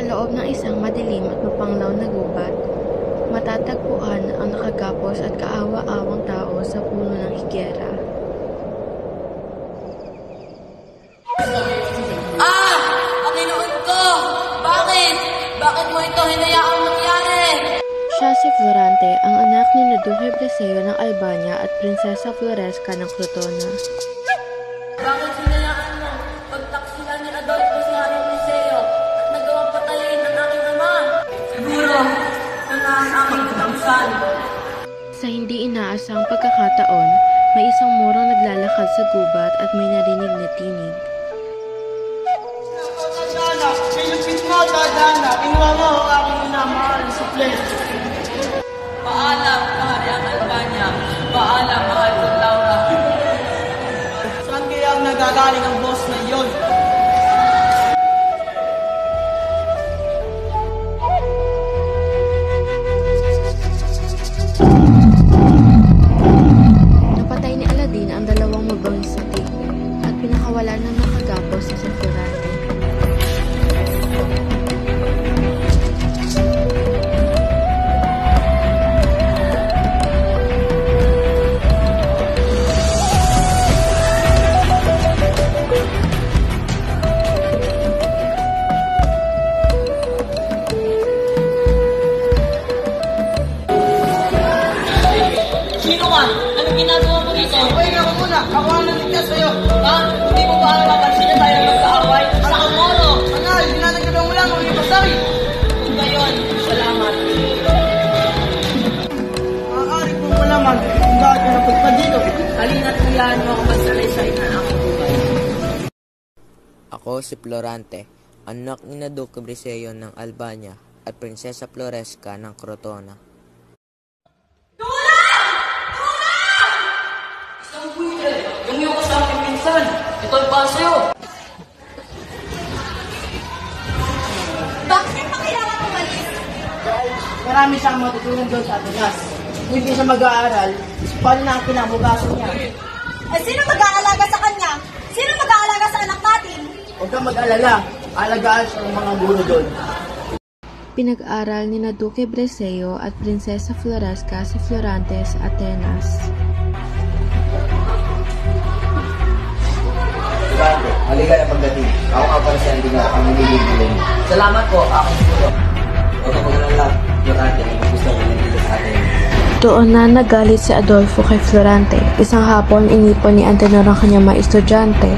loob ng isang madilim at mapanglaw na gubat, matatagpuan ang nakagapos at kaawa-awang tao sa puno ng higera. Panginoon ko! Bakit? Bakit mo ito hinayaang mangyari? Siya si Florante, ang anak ni Duque Brescio ng Albania at Prinsesa Floresca ng Crotona. Bakit hinayaan mo pagtaksilan ni Adolfo si Haring Brescio at nagawang patayin ang aking ama? Siguro, ito na ang aking katamsan. Sa hindi inaasang pagkakataon, may isang murang naglalakad sa gubat at may narinig na tinig. Tadhana, pilipit mo, Tadhana. Kinuha mo ang aking inamahal sa place. Paalam, mahari ang Albania. Paalam, mahal kong Laura. Saan kaya ang nagagaling ang boss na iyon? Napatay ni Aladin ang dalawang mabangis sa tigre at pinakawalan ng nakagapos sa San Florante. Sino ka? Anong ginagawa mo dito? Uy, ako muna. Ako ang naligtas sa'yo. Ha? Hindi mo ba napapansin na tayo magkaaway? Sa Moro! Angal, ginanagawa mo lang ang iyong pasari. Kung gayon, salamat. Maaari kong malaman kung bakit ka napagpad dito. Halina't hulaan mo ako magsalaysay na aking buhay. Ako si Florante, anak ni Duque Brescio ng Albania at Prinsesa Floresca ng Crotona. Isang buwile! Yung iyong kasama pinsan! Ito ay para sa'yo! Bakit pa kailangan umalis? Marami siyang matutunan doon sa Atenas. Kung hindi siya mag-aaral, paano na ang kinabukasan niya? Ay, sino mag-aalaga sa kanya? Sino mag-aalaga sa anak natin? Huwag kang mag-alala. Alagaan siya ng mga guro doon. Pinag-aral ni Duque Brescio at Prinsesa Floresca si Florante sa Atenas. Florante, maligay ang pagdating. Ako nga para sa hindi nga ang nililibilin. Salamat po, aking guro. Huwag ka mag-alala, Florante, ang gusto mo nandito sa atin. Doon na nagalit si Adolfo kay Florante. Isang hapon, inipon ni Antenor ang kanyang mga estudyante.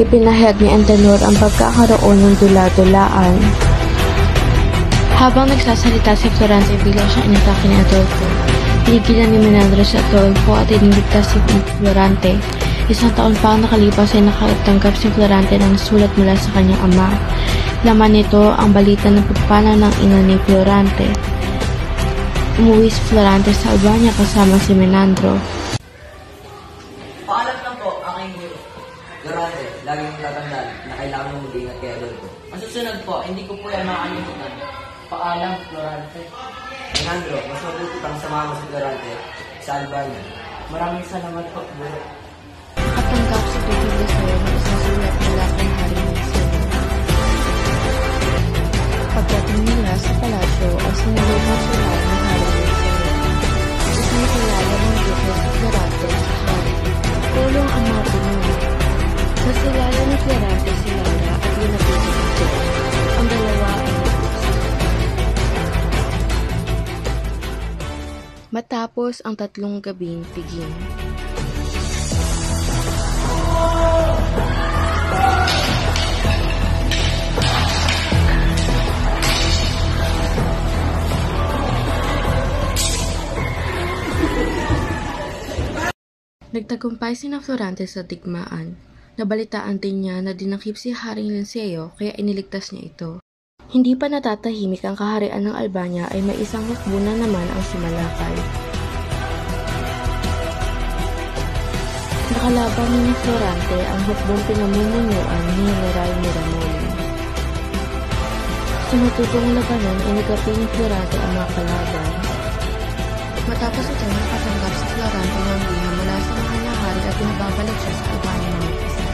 Ipinahayag ni Antenor ang pagkakaroon ng dula-dulaan. Habang nagsasalita si Florante, bigla siyang inatake ni Adolfo. Pinigilan ni Menandro si Adolfo at iniligtas si Florante. Isang taon pa ang nakalipas ay nakatanggap si Florante ng sulat mula sa kanyang ama. Laman nito ang balita ng pagpanaw ng ina ni Florante. Umuwi si Florante sa Albania kasama si Menandro. Paalam lang po, aking guro. Florante, lagi mong tatandaan na kailangan mong mag-ingat kay Adolfo. Ang susunod po, hindi ko po yan makalimutan. Paalam, Florante. Menandro, mas mabuti pang samahan mo si Florante sa Albania. Maraming salamat po, guro. Nakatanggap si Duque Brescio ng isang sulat mula kay Haring Brescio. Pagdating nila sa palasyo ay sinulungan sila ni Haring Brescio. Isinilala ng Duque Florante sa hari. Tulong ang mga pinuno. Nasilala ni Florante si Laura at linapitan ito. Ang dalawa ay matapos ang 3 gabing piging. Nagtagumpay sina Florante sa digmaan. Nabalitaan din niya na dinakip si Haring Linceo kaya iniligtas niya ito. Hindi pa natatahimik ang kaharian ng Albania ay may isang hukbunan naman ang sumalakay. Nakalaban ni Florante ang hukbong pinamumunuan ni General Miramon. Sa matutong labanan ay nagapi ni Florante ang mga kalaban. Matapos ito, nakatanggap si Florante ng bina mula sa mahal na hari at pinababalik siya sa Albania ng mag-isa.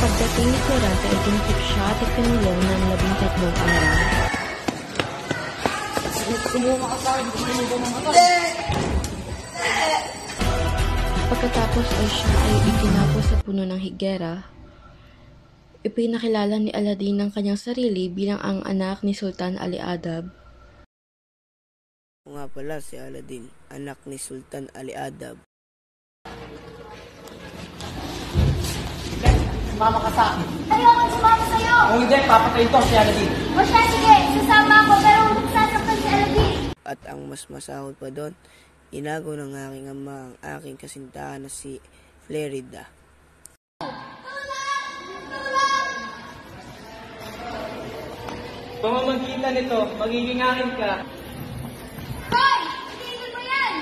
Pagdating ni Florante ay tinakip siya at ikinulong ng 13 araw. Pagkatapos ay siya ay itinapos sa puno ng higera. Ipinakilala ni Aladdin ang kanyang sarili bilang ang anak ni Sultan Ali Adab. Ako nga pala si Aladdin, anak ni Sultan Ali Adab. Sumama ka sa akin. Ayoko sumama sa'yo! Kung hindi, papatayin ko si Aladdin. O siya, sige, sasama ako pero huwag sasaktan si Aladdin. At ang mas masahol pa doon, inago ng aking ama ang aking kasintahan na si Flerida. Pamamagitan nito, magiging akin ka. Hoy! Tingin mo yan!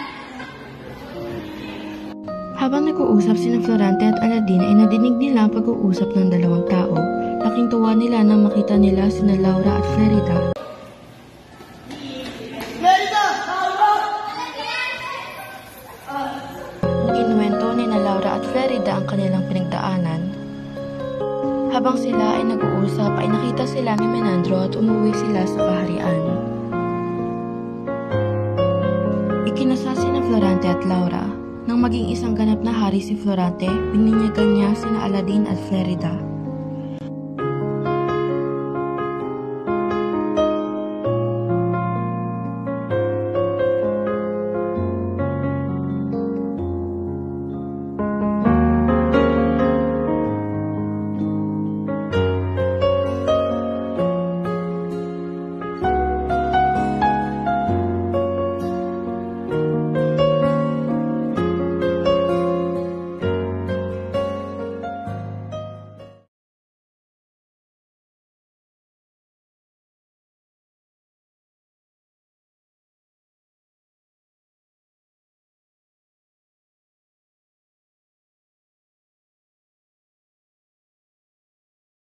Habang nag-uusap sina Florante at Aladdin ay nadinig nila ang pag-uusap ng dalawang tao. Laking tuwa nila nang makita nila sina Laura at Flerida. Inuwento ni na Laura at Flerida ang kanilang pinagdaanan. Habang sila ay nag-uusap ay nakita sila ni Menandro at umuwi sila sa kaharian. Ikinasal sina Florante at Laura. Nang maging isang ganap na hari si Florante, bininyagan niya sina Aladdin at Flerida.